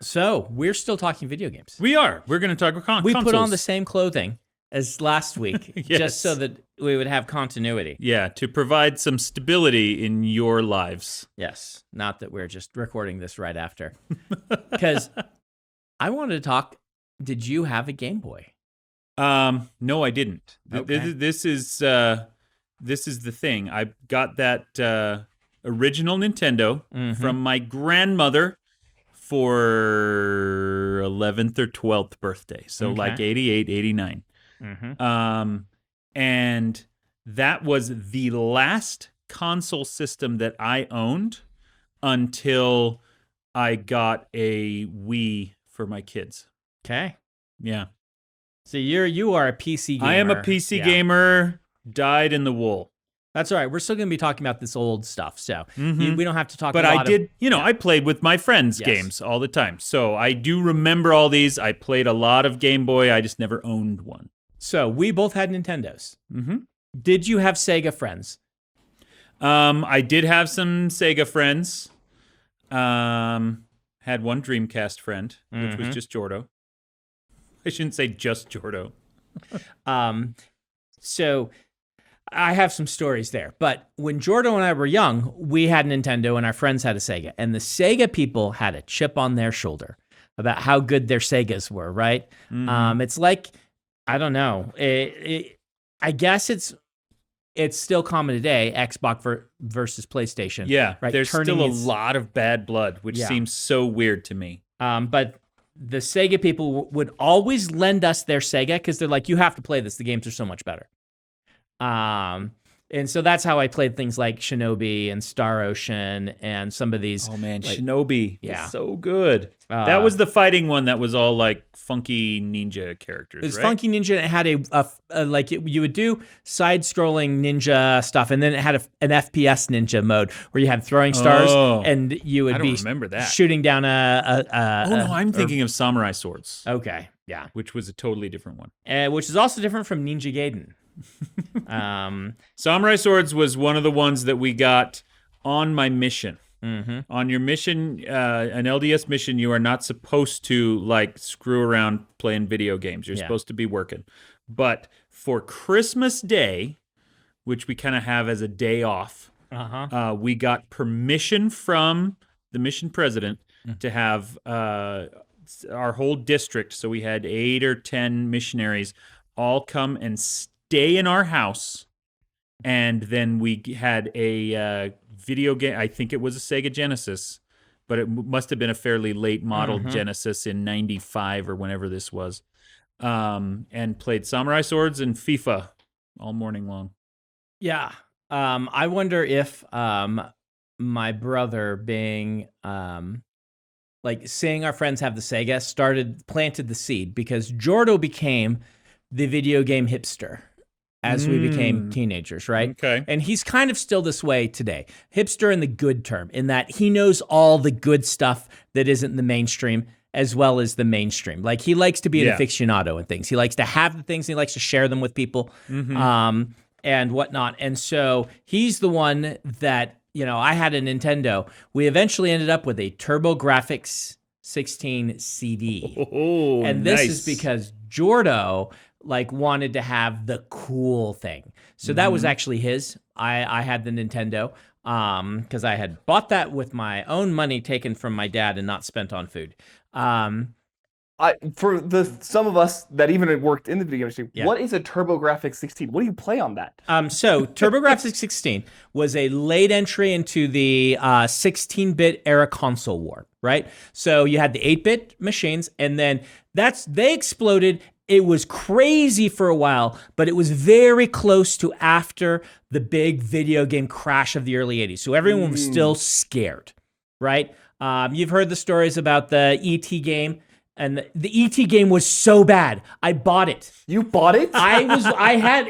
So we're still talking video games. We are. We're going to talk about We consoles. put on the same clothing as last week, Yes. just so that we would have continuity. Yeah, to provide some stability in your lives. Yes, not that we're just recording this right after. Because I wanted to talk, did you have a Game Boy? No, I didn't. Okay. This is the thing. I got that original Nintendo from my grandmother for 11th or 12th birthday. So like 88, 89. And that was the last console system that I owned until I got a Wii for my kids. Okay. Yeah. So you are a PC gamer. I am a PC gamer, dyed in the wool. That's all right. We're still going to be talking about this old stuff, so we don't have to talk. But a lot I did, I played with my friends' Yes. games all the time, so I do remember all these. I played a lot of Game Boy. I just never owned one. So we both had Nintendos. Did you have Sega friends? I did have some Sega friends. Had one Dreamcast friend, which was just Jordo. I shouldn't say just Jordo. So I have some stories there. But when Jordo and I were young, we had a Nintendo and our friends had a Sega. And the Sega people had a chip on their shoulder about how good their Segas were, right? It's like, I don't know. I guess it's still common today, Xbox versus PlayStation. Yeah, right? There's still a lot of bad blood, which seems so weird to me. But the Sega people would always lend us their Sega because they're like, you have to play this. The games are so much better. And so that's how I played things like Shinobi and Star Ocean and some of these. Oh man, like, Shinobi was so good. Uh, that was the fighting one that was all like funky ninja characters, It was right? Funky Ninja, and it had you would do side-scrolling ninja stuff, and then it had an FPS ninja mode where you had throwing stars, and you would be remember that. shooting down I'm thinking of Samurai Swords. Okay, yeah. Which was a totally different one. Which is also different from Ninja Gaiden. Samurai Swords was one of the ones that we got on my mission. On your mission, an LDS mission, you are not supposed to like screw around playing video games. You're supposed to be working. But for Christmas Day, which we kind of have as a day off, we got permission from the mission president to have our whole district. So we had 8 or 10 missionaries all come and stay in our house. And then we had a video game. I think it was a Sega Genesis, but it must have been a fairly late model Genesis in 95 or whenever this was. And played Samurai Swords and FIFA all morning long. Yeah. I wonder if my brother being like seeing our friends have the Sega planted the seed, because Jordo became the video game hipster as we became teenagers, right? Okay. And he's kind of still this way today. Hipster in the good term, in that he knows all the good stuff that isn't the mainstream as well as the mainstream. Like, he likes to be an aficionado in things. He likes to have the things, he likes to share them with people, and whatnot. And so he's the one that, I had a Nintendo. We eventually ended up with a TurboGrafx 16 CD. Oh, and this is because Jordo wanted to have the cool thing. So that was actually his. I had the Nintendo because I had bought that with my own money taken from my dad and not spent on food. For some of us that even had worked in the video industry, what is a TurboGrafx 16? What do you play on that? So TurboGrafx 16 was a late entry into the 16-bit era console war, right? So you had the 8-bit machines, and then they exploded. It was crazy for a while, but it was very close to after the big video game crash of the early 80s. So everyone was still scared, right? You've heard the stories about the E.T. game, and the E.T. game was so bad. I bought it. You bought it? I had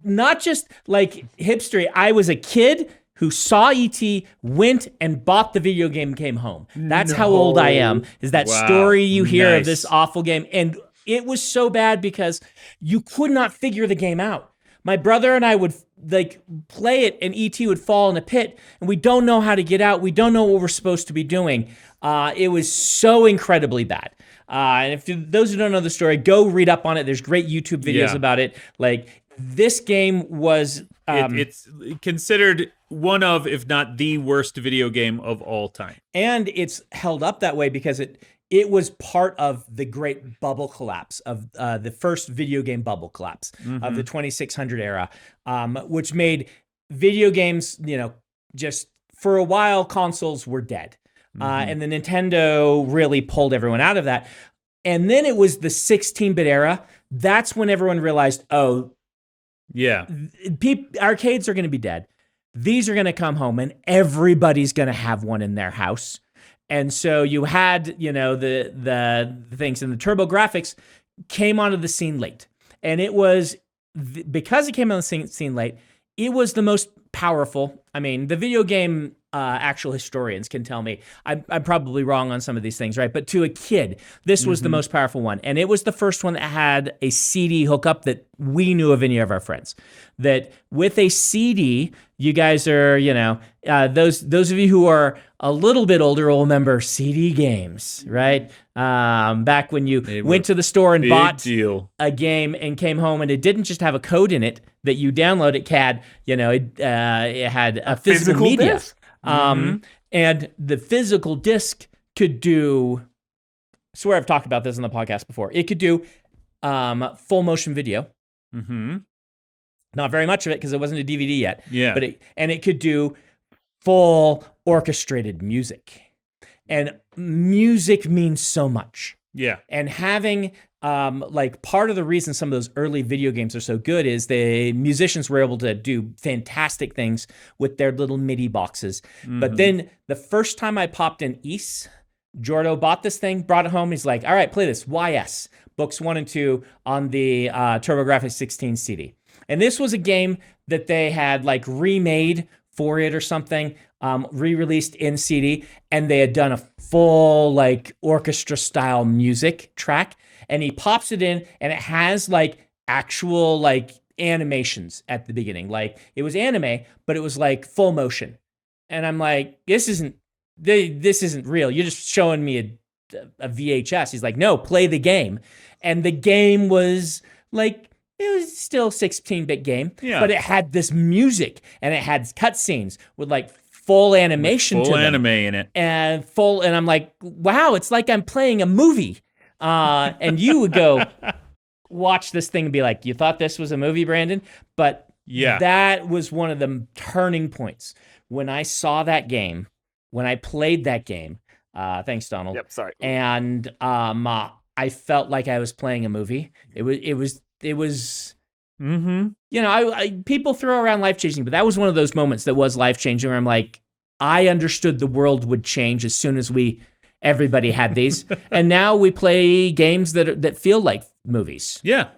not just hipstery. I was a kid who saw E.T., went and bought the video game, came home. That's how old I am, is that story you hear of this awful game. And it was so bad because you could not figure the game out. my brother and I would like play it, and ET would fall in a pit, and we don't know how to get out. We don't know what we're supposed to be doing. It was so incredibly bad. And if those who don't know the story, go read up on it. There's great YouTube videos about it. Like, this game was... it's considered one of, if not the worst video game of all time. And it's held up that way because it was part of the great bubble collapse of the first video game bubble collapse of the 2600 era, which made video games, just for a while, consoles were dead. And the Nintendo really pulled everyone out of that. And then it was the 16-bit era. That's when everyone realized, arcades are going to be dead. These are going to come home, and everybody's going to have one in their house. And so you had, the things, and the TurboGrafx came onto the scene late. And it was, because it came on the scene late, it was the most powerful. I mean, the video game actual historians can tell me I'm probably wrong on some of these things, right? But to a kid, this was the most powerful one. And it was the first one that had a CD hookup that we knew of any of our friends. That with a CD, you guys are, those of you who are a little bit older will remember CD games, right? Back when you went to the store and bought a game and came home, and it didn't just have a code in it that you download. It had, it had a physical media. Disc. And the physical disc could do, I swear I've talked about this on the podcast before. It could do full motion video. Not very much of it because it wasn't a DVD yet. Yeah. But it could do full orchestrated music. And music means so much. Yeah. And having part of the reason some of those early video games are so good is the musicians were able to do fantastic things with their little MIDI boxes. But then the first time I popped in East, Jordo bought this thing, brought it home. He's like, all right, play this. YS, books 1 and 2 on the TurboGrafx 16 CD. And this was a game that they had remade for it or something, re-released in CD, and they had done a full orchestra style music track. And he pops it in, and it has actual animations at the beginning. It was anime, but it was full motion. And I'm like, this isn't real. You're just showing me a VHS. He's like, no, play the game. And the game was it was still a 16-bit game, but it had this music, and it had cutscenes with full animation to them. Full anime in it. And I'm like, wow, it's like I'm playing a movie. And you would go watch this thing and be like, you thought this was a movie, Brandon? But that was one of the turning points. When I saw that game, when I played that game, thanks, Donald. Yep, sorry. And I felt like I was playing a movie. It was people throw around life-changing, but that was one of those moments that was life-changing where I'm like, I understood the world would change as soon as everybody had these. And now we play games that feel like movies. Yeah.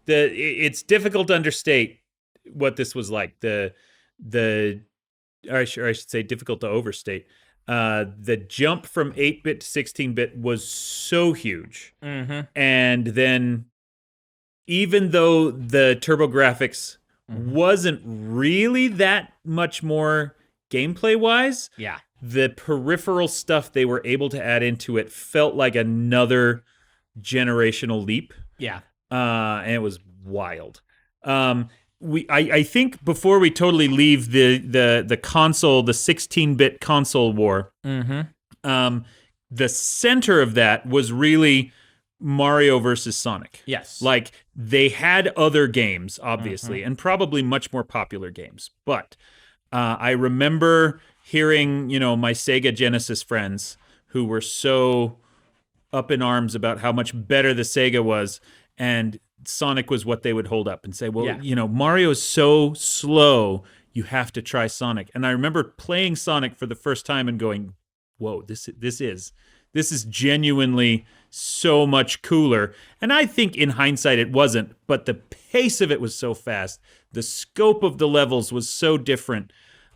It's difficult to understate what this was like. Or I should say difficult to overstate. The jump from 8-bit to 16-bit was so huge. And then even though the TurboGrafx wasn't really that much more gameplay-wise, the peripheral stuff they were able to add into it felt like another generational leap. And it was wild. I think before we totally leave the console, the 16-bit console war, the center of that was really Mario versus Sonic. Yes. They had other games, obviously, and probably much more popular games. But I remember hearing, my Sega Genesis friends who were so up in arms about how much better the Sega was, and Sonic was what they would hold up and say, well, Mario is so slow, you have to try Sonic. And I remember playing Sonic for the first time and going, whoa, this is genuinely so much cooler. And I think in hindsight it wasn't, but the pace of it was so fast. The scope of the levels was so different.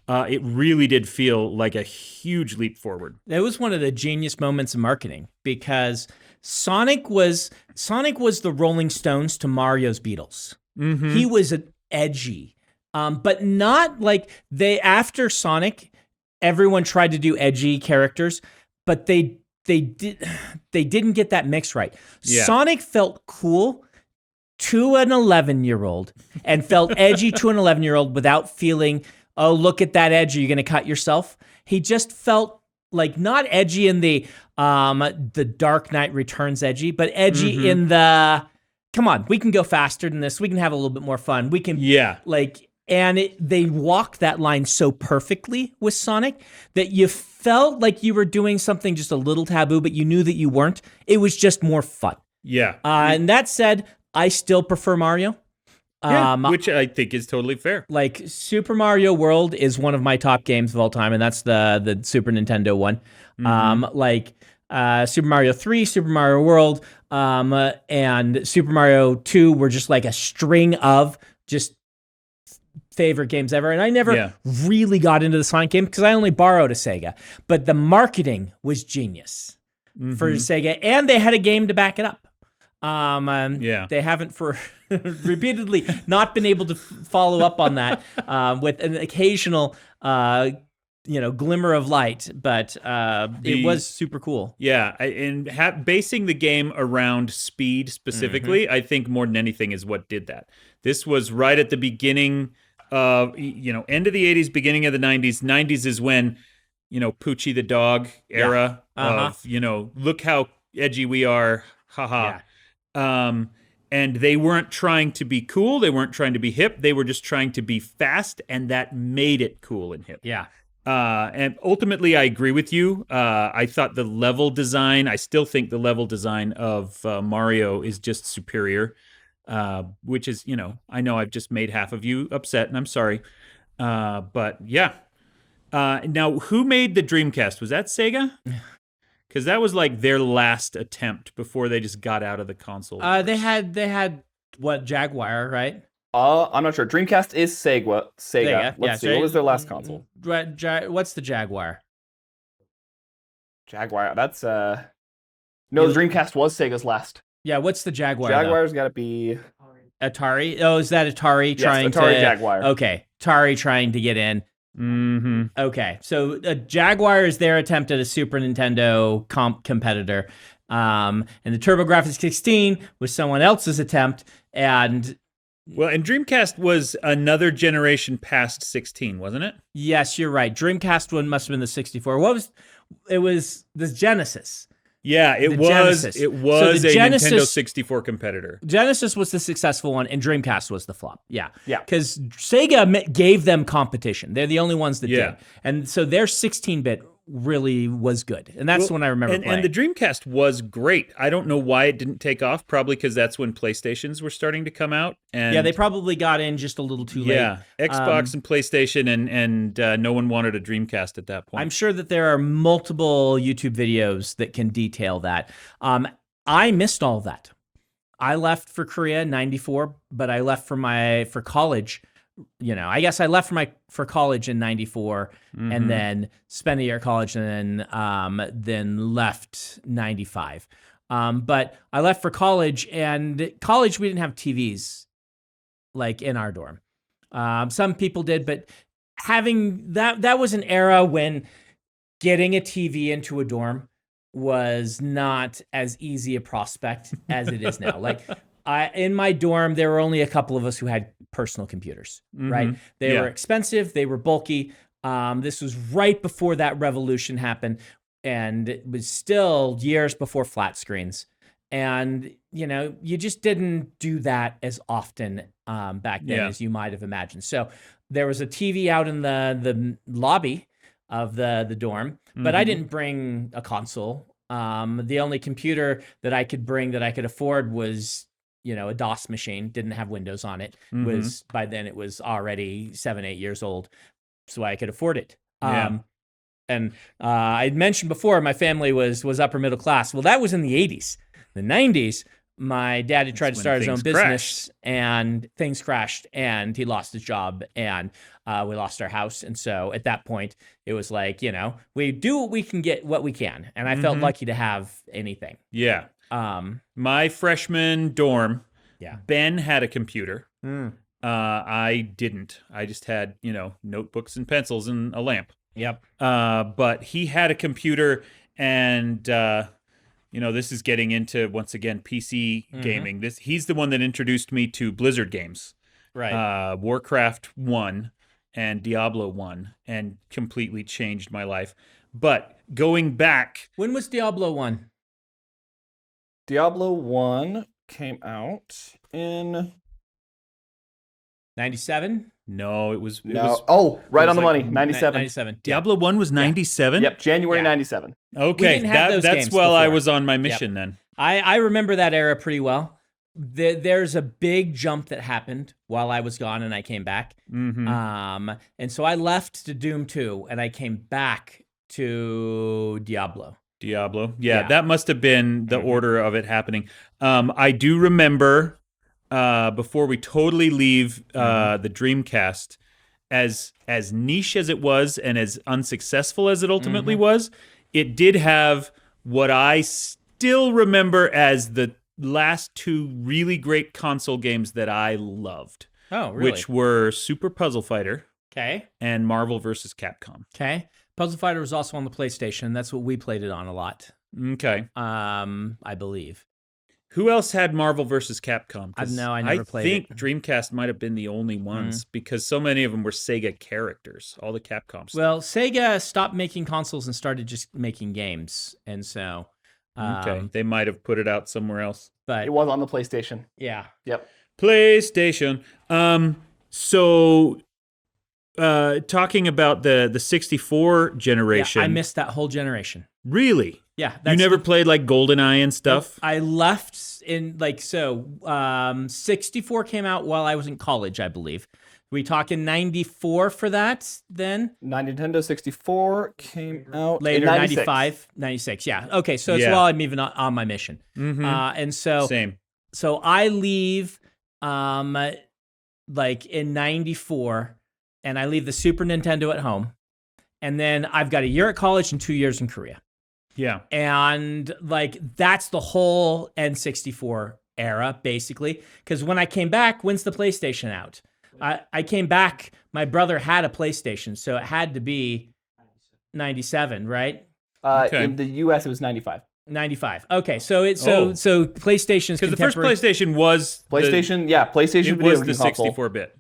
It really did feel like a huge leap forward. It was one of the genius moments of marketing because Sonic was the Rolling Stones to Mario's Beatles. He was edgy, but not like after Sonic, everyone tried to do edgy characters, but they didn't get that mix right. Yeah. Sonic felt cool to an 11-year-old and felt edgy to an 11-year-old without feeling, oh, look at that edge, are you going to cut yourself? He just felt like not edgy in the Dark Knight Returns edgy, but edgy in the, come on, we can go faster than this. We can have a little bit more fun. We can, they walked that line so perfectly with Sonic that you felt like you were doing something just a little taboo, but you knew that you weren't. It was just more fun. Yeah. And that said, I still prefer Mario. Which I think is totally fair. Like Super Mario World is one of my top games of all time, and that's the Super Nintendo one. Super Mario 3, Super Mario World, and Super Mario 2 were just like a string of just favorite games ever. And I never really got into the Sonic game because I only borrowed a Sega. But the marketing was genius for Sega, and they had a game to back it up. They haven't for repeatedly not been able to follow up on that with an occasional glimmer of light, but it was super cool. Yeah, and basing the game around speed specifically, I think more than anything is what did that. This was right at the beginning of, end of the 80s, beginning of the 90s. 90s is when, Poochie the dog era of, look how edgy we are, haha. Yeah. And they weren't trying to be cool. They weren't trying to be hip. They were just trying to be fast, and that made it cool and hip. Yeah. And ultimately, I agree with you. I thought the level design, I still think the level design of Mario is just superior, which is, I know I've just made half of you upset, and I'm sorry. But yeah. Now, who made the Dreamcast? Was that Sega? Because that was like their last attempt before they just got out of the console. They had what, Jaguar, right? I'm not sure. Dreamcast is Sega. Let's see. What was their last console? What's the Jaguar? Jaguar. That's No, the Dreamcast was Sega's last. Yeah. What's the Jaguar? Jaguar's got to be Atari. Oh, is that Atari trying Atari to? Jaguar. Okay, Atari trying to get in. Okay, so Jaguar is their attempt at a Super Nintendo competitor, and the TurboGrafx 16 was someone else's attempt, and Dreamcast was another generation past 16, wasn't it? Yes, you're right. Dreamcast one must have been the 64. It was the Genesis. Yeah, it was. Genesis. It was a Nintendo 64 competitor. Genesis was the successful one, and Dreamcast was the flop. Yeah. Because Sega gave them competition. They're the only ones that did, and so their 16-bit really was good, and that's the one I remember playing. And the Dreamcast was great. I don't know why it didn't take off. Probably because that's when PlayStations were starting to come out. And they probably got in just a little too late. Yeah, Xbox and PlayStation, and no one wanted a Dreamcast at that point. I'm sure that there are multiple YouTube videos that can detail that. I missed all of that. I left for Korea in '94, but I left for college. I guess I left for college in '94, and then spent a year at college, and then left '95. But I left for college, and college we didn't have TVs like in our dorm. Some people did, but having that was an era when getting a TV into a dorm was not as easy a prospect as it is now. Like in my dorm, there were only a couple of us who had personal computers, right? They were expensive. They were bulky. This was right before that revolution happened, and it was still years before flat screens. And, you just didn't do that as often back then as you might have imagined. So there was a TV out in the lobby of the dorm, but I didn't bring a console. The only computer that I could bring that I could afford was a DOS machine, didn't have Windows on it. By then it was already 7-8 years old, so I could afford it. And I'd mentioned before, my family was upper middle class. Well, that was in the 80s. The 90s, my dad had tried to start his own business, and things crashed, and he lost his job, and we lost our house. And so at that point, it was like, we do what we can get, what we can. And I felt lucky to have anything. Yeah. My freshman dorm, Ben had a computer. I didn't. I just had, notebooks and pencils and a lamp. Yep. But he had a computer, and this is getting into, once again, PC gaming. He's the one that introduced me to Blizzard games, Right. Warcraft 1 and Diablo 1, and completely changed my life. But going back, When was Diablo 1? Diablo 1 came out in 97? no, it was right on the like money, 97. 97. Diablo 1 was 97. Yep, January Yeah. 97. Okay, didn't have those that's games while I before. was on my mission then. I remember that era pretty well. There's a big jump that happened while I was gone and I came back. And so I left to Doom 2 and I came back to Diablo. Yeah, that must have been the order of it happening. I do remember before we totally leave the Dreamcast, as niche as it was and as unsuccessful as it ultimately was, it did have what I still remember as the last two really great console games that I loved. Oh, really? Which were Super Puzzle Fighter Okay. and Marvel vs. Capcom. Okay. Puzzle Fighter was also on the PlayStation. That's what we played it on a lot. Okay. I believe. Who else had Marvel vs. Capcom? I never played it. I think Dreamcast might have been the only ones because so many of them were Sega characters, all the Capcom stuff. Well, Sega stopped making consoles and started just making games. And so... okay, they might have put it out somewhere else. But It was on the PlayStation. yeah. Yep. PlayStation. So talking about the 64 generation. I missed that whole generation. Really? Yeah. You never played like GoldenEye and stuff? I left in 64 came out while I was in college, I believe. We talking 94 for that then? Nintendo 64 came out Later, in 96. 95, 96. Yeah. Okay, so it's Yeah. while I'm even on my mission. And so Same. So I leave in 94 and I leave the Super Nintendo at home. And then I've got a year at college and 2 years in Korea. Yeah. And that's the whole N64 era, basically. Because when I came back, when's the PlayStation out? I came back, my brother had a PlayStation, so it had to be 97, right? Okay. In the US, it was 95. 95. Okay, so PlayStation's Because the first PlayStation was PlayStation, PlayStation it video was the game console 64-bit.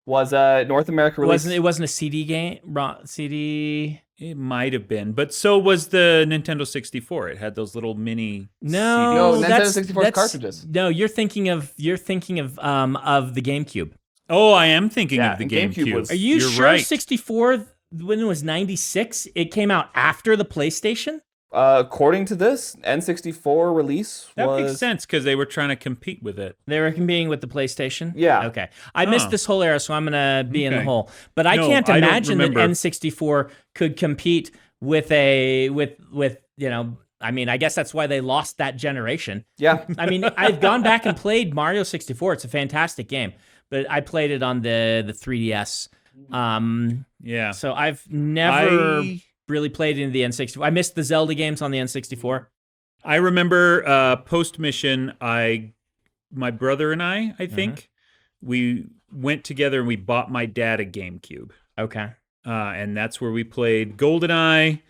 was North America release. It wasn't a CD game, CD. It might have been, but so was the Nintendo 64. It had those little mini. No, Nintendo that's 64's cartridges. No, you're thinking of the GameCube. Oh, I am thinking Yeah, of the and GameCube GameCube. was- Are you You're sure right. 64 when it was 96? It came out after the PlayStation? According to this, N64 release That was... makes sense because they were trying to compete with it. They were competing with the PlayStation? Yeah. Okay. I missed this whole era, so I'm going to be in the Okay. hole. But I No, can't I don't imagine that remember. N64 could compete with I mean, I guess that's why they lost that generation. Yeah. I mean, I've gone back and played Mario 64. It's a fantastic game, but I played it on the 3DS. Yeah. So I've never really played into the N64. I missed the Zelda games on the N64. I remember post mission, my brother and I think, we went together and we bought my dad a GameCube. Okay. And that's where we played GoldenEye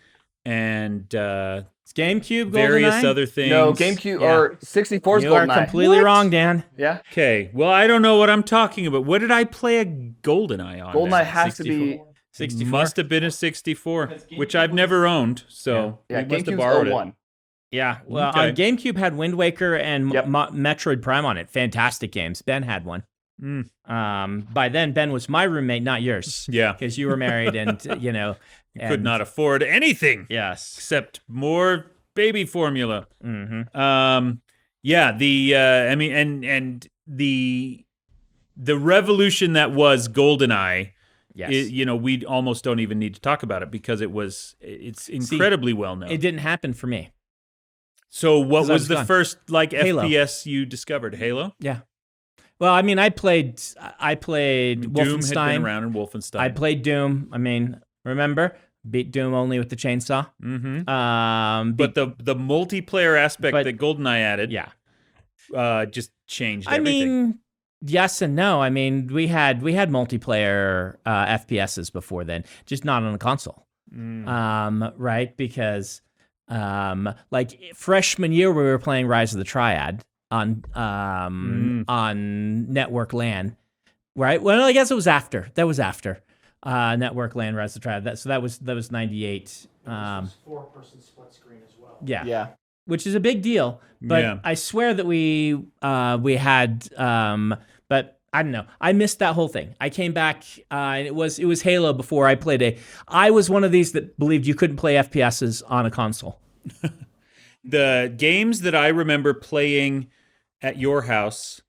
and It's GameCube, various GoldenEye? other things. No, GameCube or 64's You are GoldenEye. completely wrong, Dan. Yeah. Okay, well, I don't know what I'm talking about. What did I play a GoldenEye on? GoldenEye there? has to be... 64. Must have been a 64, which I've never owned, so Yeah, we must have GameCube's borrowed 01. it. Yeah, well, Okay. on GameCube had Wind Waker and Yep. Metroid Prime on it. Fantastic games. Ben had one. By then, Ben was my roommate, not yours. Yeah. Because you were married and, Could not afford anything Yes. except more baby formula. Mm-hmm. Yeah, the revolution that was GoldenEye. Yes. We almost don't even need to talk about it because it's incredibly well known. It didn't happen for me. So what 'Cause I was was the gone. first Halo. FPS you discovered? Halo? Yeah. Well, I mean, I played Doom Wolfenstein. had been around in Wolfenstein. I played Doom. I mean, remember? Beat Doom only with the chainsaw. Mm-hmm. But the multiplayer aspect that GoldenEye added yeah. just changed I everything. mean, yes and no. I mean, we had multiplayer FPSs before then, just not on a console. Right? Because like freshman year we were playing Rise of the Triad on Network LAN. Right? Well, I guess it was after. That was after Network LAN Rise of the Triad. So that was 98. 4-person split screen as well. Yeah. Which is a big deal. But I swear that we had but I don't know. I missed that whole thing. I came back and it was Halo before I played I was one of these that believed you couldn't play FPSs on a console. The games that I remember playing at your house,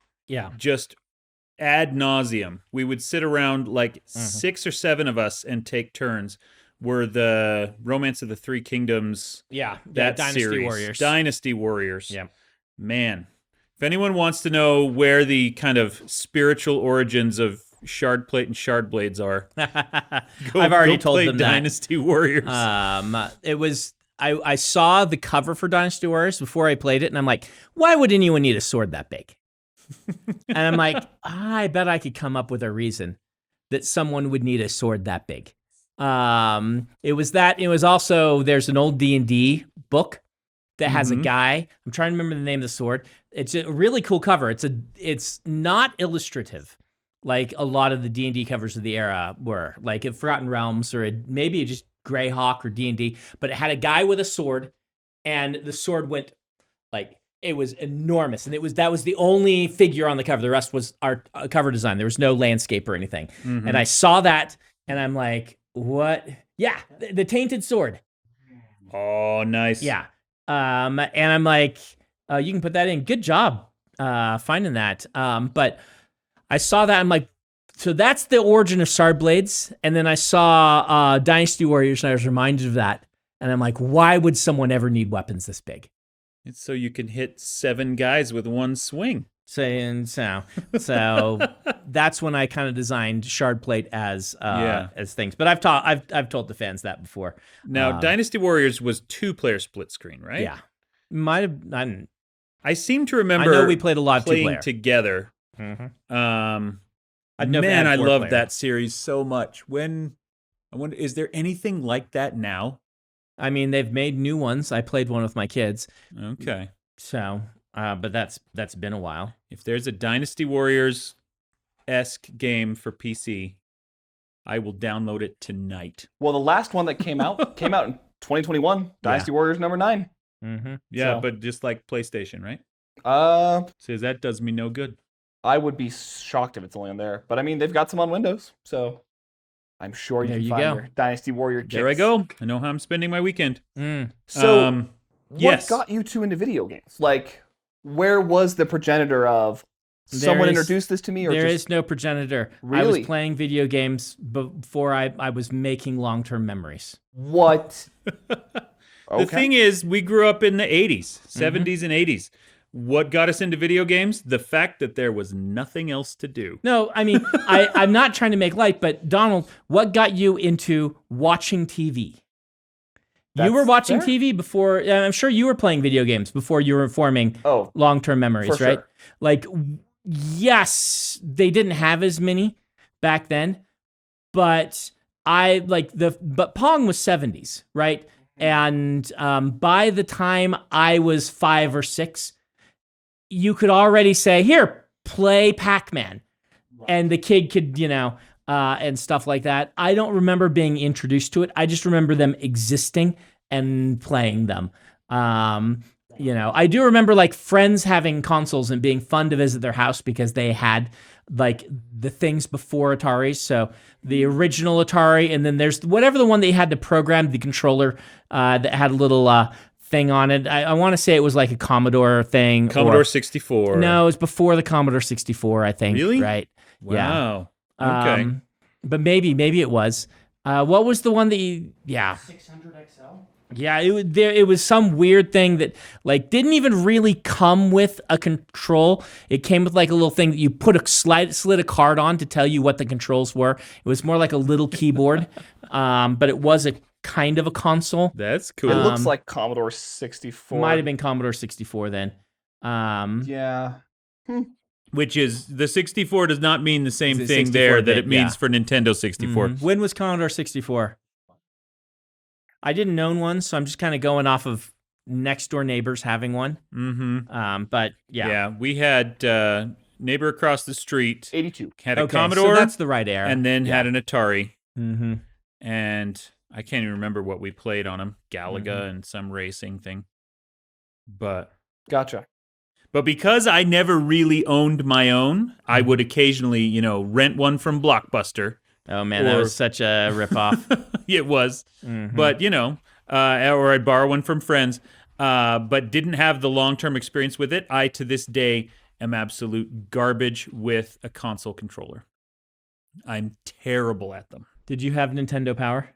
just ad nauseum. We would sit around like 6 or 7 of us and take turns. Were the Romance of the Three Kingdoms? That Dynasty series. Warriors. Dynasty Warriors. Yeah, man. If anyone wants to know where the kind of spiritual origins of Shardplate and Shardblades are, I've already told play them Dynasty Warriors. It was I saw the cover for Dynasty Warriors before I played it, and I'm like, why would anyone need a sword that big? And I'm like, I bet I could come up with a reason that someone would need a sword that big. It was that. It was also, there's an old D&D book that has a guy. I'm trying to remember the name of the sword. It's a really cool cover. It's not illustrative like a lot of the D&D covers of the era were, like in Forgotten Realms or maybe just Greyhawk or D&D. But it had a guy with a sword, and the sword went like, it was enormous, and that was the only figure on the cover. The rest was our cover design. There was no landscape or anything. And I saw that, and I'm like, what? Yeah, the tainted sword. Oh, nice. Yeah. And I'm like, you can put that in. Good job finding that. But I saw that. I'm like, so that's the origin of Shardblades. And then I saw Dynasty Warriors, and I was reminded of that. And I'm like, why would someone ever need weapons this big? It's so you can hit 7 guys with one swing. So that's when I kind of designed Shardplate as things. But I've told the fans that before. Now, Dynasty Warriors was 2-player split screen, right? Yeah, might have. I seem to remember. I know we played a lot of playing 2-player together. I'd never Man, had I 4-player. love that series so much. I wonder, is there anything like that now? I mean, they've made new ones. I played one with my kids. Okay. So, but that's been a while. If there's a Dynasty Warriors-esque game for PC, I will download it tonight. Well, the last one that came out in 2021, Dynasty Warriors number 9. Yeah, but just like PlayStation, right? Says that does me no good. I would be shocked if it's only on there. But I mean, they've got some on Windows, so I'm sure you can find your Dynasty Warrior kits. There I go. I know how I'm spending my weekend. So, yes. What got you two into video games? Like, where was the progenitor of someone introduced this to me? Or there is no progenitor. Really? I was playing video games before I was making long-term memories. What? The thing is, we grew up in the 80s, 70s and 80s. What got us into video games? The fact that there was nothing else to do. No, I mean, I'm not trying to make light, but Donald, what got you into watching TV? You were watching TV before. I'm sure you were playing video games before you were forming long-term memories, right? Sure. Like, yes, they didn't have as many back then, but but Pong was 70s, right? And by the time I was 5 or 6, you could already say, here, play Pac-Man. And the kid could, and stuff like that. I don't remember being introduced to it. I just remember them existing and playing them. I do remember like friends having consoles and being fun to visit their house because they had like the things before Atari. So the original Atari, and then there's whatever the one that you had to program the controller that had a little thing on it. I want to say it was like a Commodore thing. Commodore 64. No, it was before the Commodore 64, I think. Really? Right. Wow. Yeah. Okay. But maybe it was. What was the one that you? Yeah. 600 XL. Yeah, it was some weird thing that like didn't even really come with a control. It came with like a little thing that you put slid a card on to tell you what the controls were. It was more like a little keyboard, but it was a kind of a console. That's cool. It looks like Commodore 64. Might have been Commodore 64 then. Yeah. Which is, the 64 does not mean the same It's a thing there that 64-bit, it means yeah. for Nintendo 64. When was Commodore 64? I didn't own one, so I'm just kind of going off of next door neighbors having one. But yeah. Yeah, we had neighbor across the street 82. had a Okay, Commodore, so that's the right era. and then had an Atari. Mm-hmm. And I can't even remember what we played on them. Galaga and some racing thing. But Gotcha. because I never really owned my own, I would occasionally, rent one from Blockbuster. Oh man, that was such a ripoff. It was. Mm-hmm. But, or I'd borrow one from friends, but didn't have the long-term experience with it. I, to this day, am absolute garbage with a console controller. I'm terrible at them. Did you have Nintendo Power?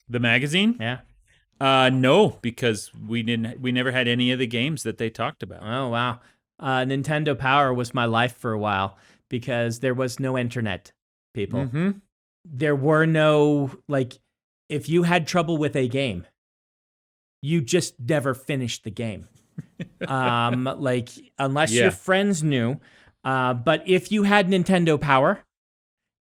The magazine? Yeah. No, because we never had any of the games that they talked about. Oh wow. Nintendo Power was my life for a while because there was no internet, people. Mm-hmm. There were no, if you had trouble with a game, you just never finished the game. Unless your friends knew. But if you had Nintendo Power,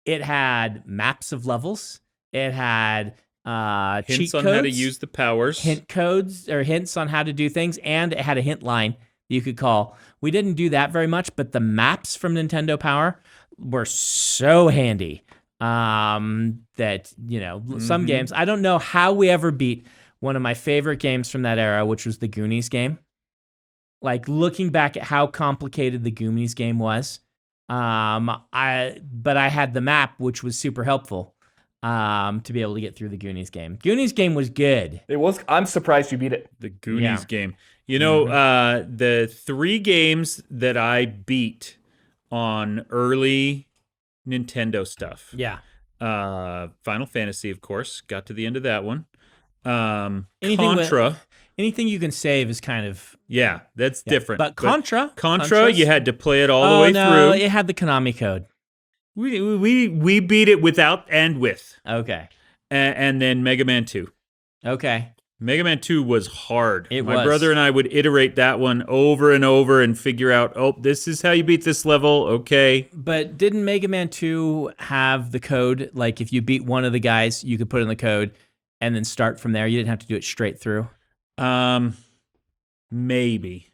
it had maps of levels. It had Hints cheat on codes, how to use the powers. hint codes or hints on how to do things, and it had a hint line you could call. We didn't do that very much, but the maps from Nintendo Power were so handy that, some games, I don't know how we ever beat one of my favorite games from that era, which was the Goonies game. Looking back at how complicated the Goonies game was, but I had the map, which was super helpful to be able to get through the Goonies game. Goonies game was good. It was. I'm surprised you beat it. The Goonies game. The 3 games that I beat on early Nintendo stuff. Yeah. Final Fantasy, of course. Got to the end of that one. Anything Contra. Anything you can save is kind of... Yeah, that's different. But Contra... Contra, you had to play it all the way no, through. It had the Konami code. We beat it without and with. Okay. And then Mega Man 2. Okay. Mega Man 2 was hard. My was. brother and I would iterate that one over and over and figure out, this is how you beat this level, okay. But didn't Mega Man 2 have the code? If you beat one of the guys, you could put in the code and then start from there. You didn't have to do it straight through. Maybe.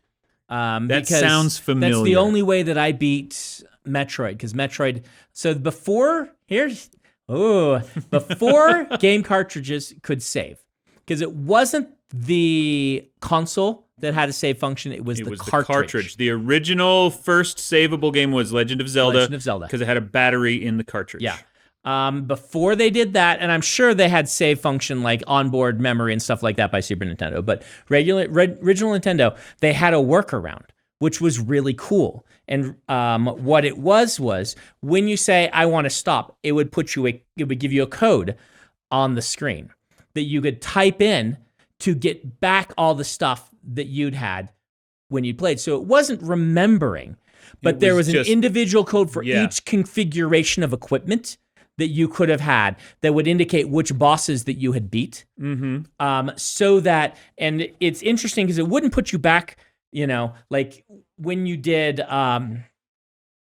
That sounds familiar. That's the only way that I beat Metroid, because Metroid... So before game cartridges could save, because it wasn't the console that had a save function, it was the cartridge. The original first savable game was Legend of Zelda. Because it had a battery in the cartridge. Yeah. Before they did that, and I'm sure they had save function like onboard memory and stuff like that by Super Nintendo, but original Nintendo, they had a workaround, which was really cool. And what it was when you say, I want to stop, it would give you a code on the screen that you could type in to get back all the stuff that you'd had when you played. So it wasn't remembering, but there was an individual code for each configuration of equipment that you could have had that would indicate which bosses that you had beat. Mm-hmm. So that, and it's interesting because it wouldn't put you back, when you did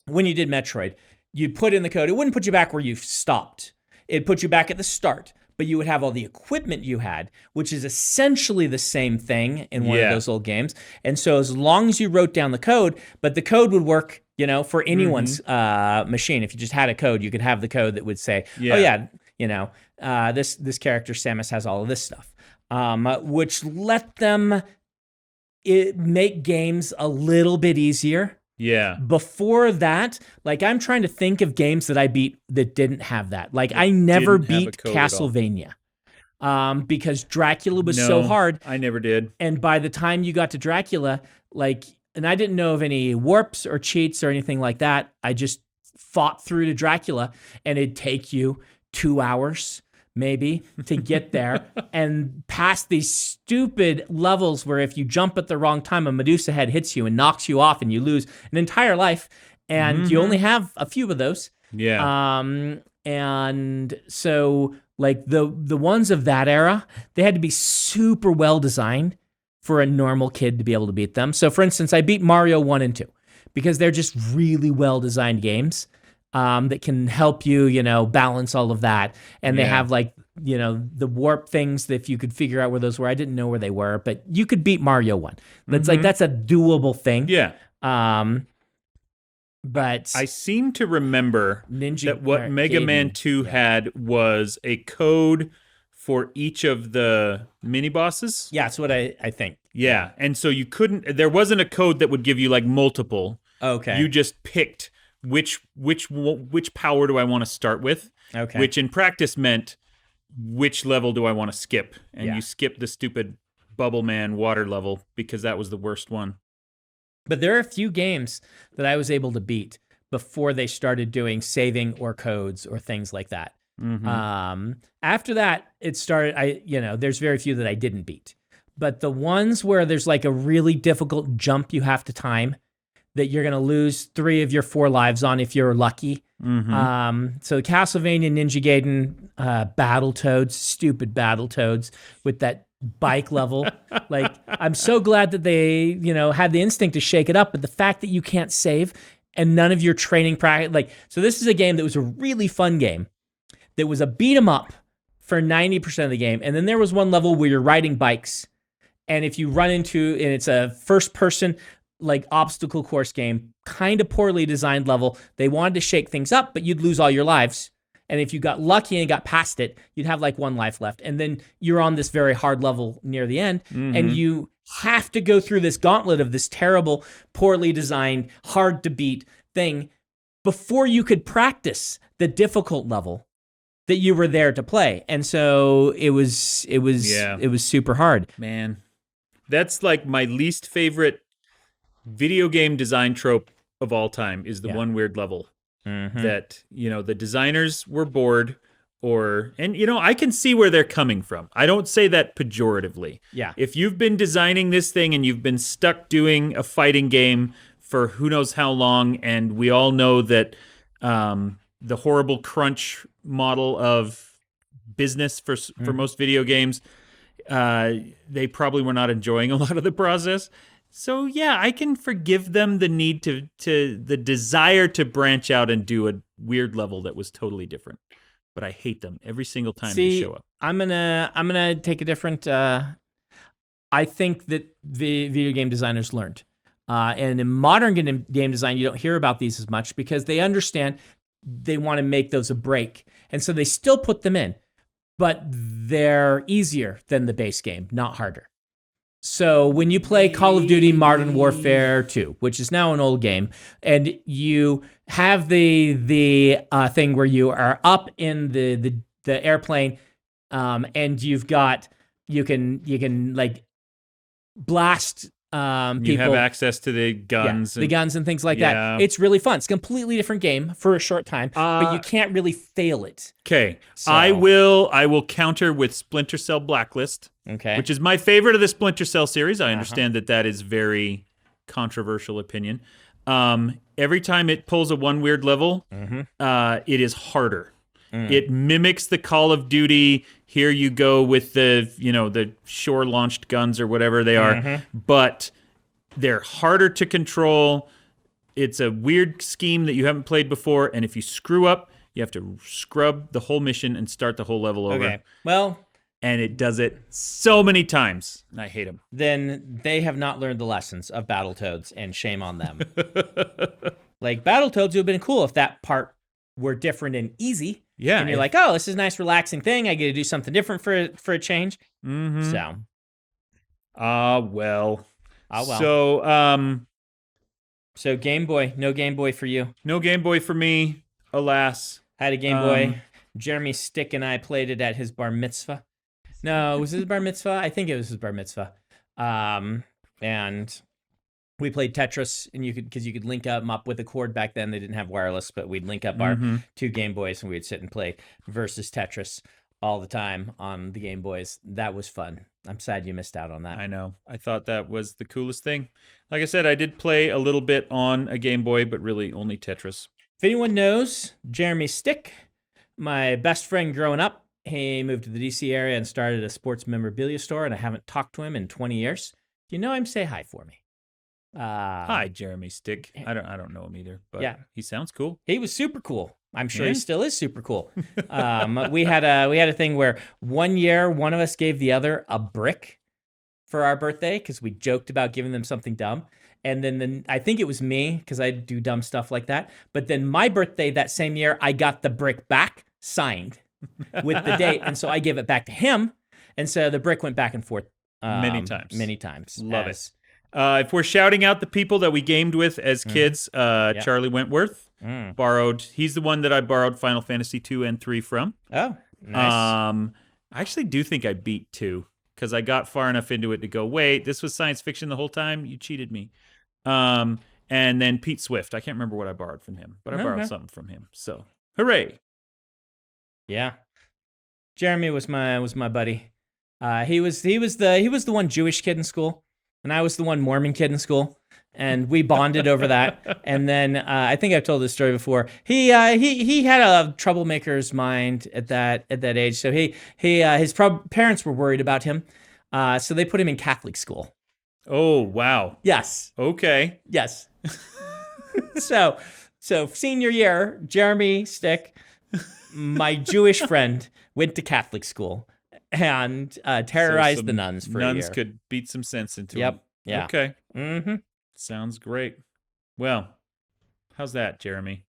Metroid, you'd put in the code, it wouldn't put you back where you stopped. It'd put you back at the start, but you would have all the equipment you had, which is essentially the same thing in one of those old games. And so as long as you wrote down the code, but the code would work, for anyone's machine. If you just had a code, you could have the code that would say, this character Samus has all of this stuff, which let them make games a little bit easier. Yeah. Before that, I'm trying to think of games that I beat that didn't have that. I never beat Castlevania because Dracula was so hard. I never did. And by the time you got to Dracula, and I didn't know of any warps or cheats or anything like that. I just fought through to Dracula, and it'd take you 2 hours maybe to get there and past these stupid levels where if you jump at the wrong time, a Medusa head hits you and knocks you off and you lose an entire life. And you only have a few of those. Yeah. And so the ones of that era, they had to be super well designed for a normal kid to be able to beat them. So for instance, I beat Mario 1 and 2 because they're just really well-designed games that can help you, balance all of that. And they have like, the warp things that if you could figure out where those were, I didn't know where they were, but you could beat Mario 1. That's like, that's a doable thing. Yeah. But I seem to remember that what Mega Man 2 had was a code for each of the mini bosses. Yeah, that's what I think. Yeah, and so there wasn't a code that would give you like multiple. Okay. You just picked which power do I want to start with. Okay. Which in practice meant which level do I want to skip, and you skip the stupid Bubble Man water level because that was the worst one. But there are a few games that I was able to beat before they started doing saving or codes or things like that. After that, it started, there's very few that I didn't beat. But the ones where there's like a really difficult jump you have to time that you're going to lose 3 of your 4 lives on if you're lucky. So Castlevania Ninja Gaiden, Battletoads, stupid Battletoads with that bike level. Like, I'm so glad that they, had the instinct to shake it up, but the fact that you can't save and none of your training practice, so this is a game that was a really fun game that was a beat 'em up for 90% of the game. And then there was one level where you're riding bikes, and if you run into, and it's a first person, like obstacle course game, kind of poorly designed level. They wanted to shake things up, but you'd lose all your lives. And if you got lucky and got past it, you'd have like 1 life left. And then you're on this very hard level near the end, and you have to go through this gauntlet of this terrible, poorly designed, hard to beat thing before you could practice the difficult level that you were there to play. And so it was super hard. Man, that's like my least favorite video game design trope of all time is the one weird level that, the designers were bored and I can see where they're coming from. I don't say that pejoratively. Yeah. If you've been designing this thing and you've been stuck doing a fighting game for who knows how long, and we all know that the horrible crunch model of business for most video games, they probably were not enjoying a lot of the process. So yeah, I can forgive them the need to the desire to branch out and do a weird level that was totally different. But I hate them every single time they show up. I'm gonna take a different. I think that the video game designers learned, and in modern game design, you don't hear about these as much because they understand they want to make those a break, and so they still put them in, but they're easier than the base game, not harder. So when you play Call of Duty Modern Warfare 2, which is now an old game, and you have the thing where you are up in the airplane, and you can like blast people. You have access to the guns. The guns and things like that. It's really fun. It's a completely different game for a short time, but you can't really fail it. Okay. So. I will counter with Splinter Cell Blacklist. Okay. Which is my favorite of the Splinter Cell series. I understand that is very controversial opinion. Every time it pulls a one weird level, it is harder. It mimics the Call of Duty. Here you go with the shore launched guns or whatever they are, but they're harder to control. It's a weird scheme that you haven't played before, and if you screw up, you have to scrub the whole mission and start the whole level over. Okay. Well. And it does it so many times. I hate them. Then they have not learned the lessons of Battletoads, and shame on them. Like, Battletoads would have been cool if that part were different and easy. Yeah. And you're like, oh, this is a nice, relaxing thing. I get to do something different for a change. So. Well. So, so Game Boy. No Game Boy for you. No Game Boy for me, alas. Had a Game Boy. Jeremy Stick and I played it at his bar mitzvah. No, was it his bar mitzvah? I think it was his bar mitzvah. And we played Tetris, and you could link them up with a cord back then. They didn't have wireless, but we'd link up our 2 Game Boys, and we'd sit and play versus Tetris all the time on the Game Boys. That was fun. I'm sad you missed out on that. I know. I thought that was the coolest thing. Like I said, I did play a little bit on a Game Boy, but really only Tetris. If anyone knows Jeremy Stick, my best friend growing up, he moved to the DC area and started a sports memorabilia store, and I haven't talked to him in 20 years. If you know him, say hi for me. Hi, Jeremy Stick. I don't know him either, but he sounds cool. He was super cool. I'm sure he still is super cool. We had a thing where one year one of us gave the other a brick for our birthday because we joked about giving them something dumb. And then I think it was me because I do dumb stuff like that. But then my birthday that same year, I got the brick back signed with the date. And so I gave it back to him. And so the brick went back and forth many times. Many times. Love it. If we're shouting out the people that we gamed with as kids, Charlie Wentworth borrowed. He's the one that I borrowed Final Fantasy 2 and 3 from. Oh, nice. I actually do think I beat 2 because I got far enough into it to go, wait, this was science fiction the whole time? You cheated me. And then Pete Swift. I can't remember what I borrowed from him, but I borrowed something from him. So, hooray. Yeah. Jeremy was my buddy. He was the one Jewish kid in school. And I was the one Mormon kid in school, and we bonded over that. And then I think I've told this story before. He had a troublemaker's mind at that age. So his parents were worried about him, so they put him in Catholic school. Oh wow! Yes. Okay. Yes. So senior year, Jeremy Stick, my Jewish friend, went to Catholic school. And terrorized the nuns for a year. Nuns could beat some sense into them. Yep. Yeah. Okay. Mm-hmm. Sounds great. Well, how's that, Jeremy?